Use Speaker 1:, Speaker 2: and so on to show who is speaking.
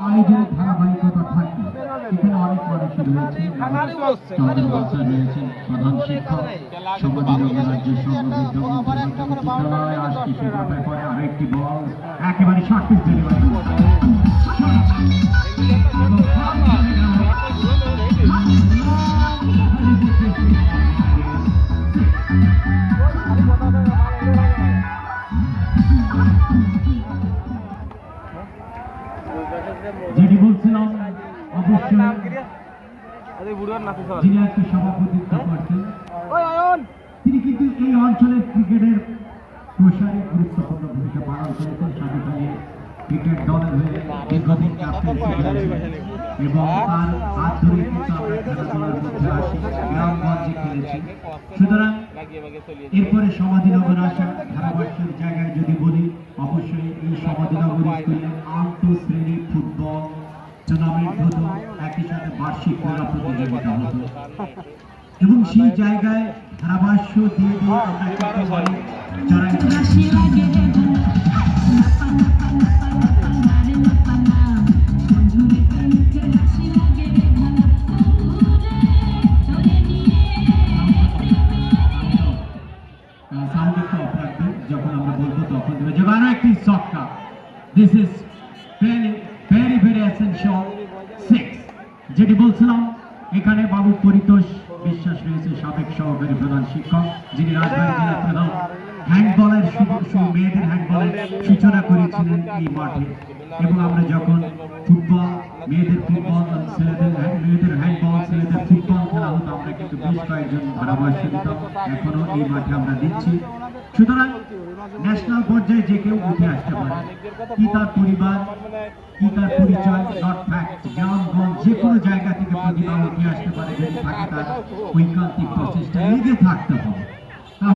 Speaker 1: আয়োজনের ধারাবাহিকতা থাকবে। এখানে অনেক মানুষই রয়েছে, রয়েছেন প্রধান শিক্ষক, সমাজযোগী রাজ্য বিদ্যালয় আজকে শিক্ষকের পরে আরেকটি বল একেবারে শর্ট পিচ ডেলিভারি। যেটি বলছিলাম অবশ্যই যিনি আজকে সভাপতিত্ব করছেন তিনি কিন্তু এই অঞ্চলের ক্রিকেটের প্রসারে গুরুত্বপূর্ণ ভূমিকা পালন করেছেন। সাধুখালী ক্রিকেট দলের হয়ে দীর্ঘদিন ক্যাপ্টেন্সি করেছেন এবং তার হাত ধরে কিন্তু আমরা খেলাধুলার মধ্যে আসি, গ্রামগঞ্জে খেলেছি। সুতরাং এরপরে সমাধিনগর আসা ধারাভাষ্যের জায়গায় যদি বলি, অবশ্যই এই সমাধিনগর স্কুলে আন্তঃশ্রেণী ফুটবল টুর্নামেন্ট হতো, একই সাথে বার্ষিক ক্রীড়া প্রতিযোগিতা হতো এবং সেই জায়গায় ধারাভাষ্য দিয়ে দিয়ে আমরা যখন আমরা বলবো তখন দেবে যে আরো একটি সক্কা। This is very very very essential 6। যেটি বলছিলাম এখানে বাবু পরিতোষ বিশ্বাস রয়েছে, সাবেক সহকারী প্রধান শিক্ষক, যিনি রাজবাড়ী জেলা প্রধান হ্যান্ডবলের মেয়েদের হ্যান্ডবলের সূচনা করেছিলেন এই মাঠে। এবং আমরা যখন ফুটবল, মেয়েদের ফুটবল, মেয়েদের হ্যান্ডবল, ছেলেদের ফুটবল খেলা হতো, আমরা কিন্তু বেশ কয়েকজন ধারাভাষ্য দিতাম, এখনো এই মাঠে আমরা দিচ্ছি। সুতরাং ন্যাশনাল পর্যায়ে যে কেউ উঠে আসতে পারে, কি তার পরিবার, কি তার পরিচয়, নট ফ্যাক্ট, গ্রামগঞ্জ যে কোনো জায়গা থেকে প্রতিভা উঠে আসতে পারে, যদি থাকে তার ঐকান্তিক প্রচেষ্টা লেগে থাকতে হবে।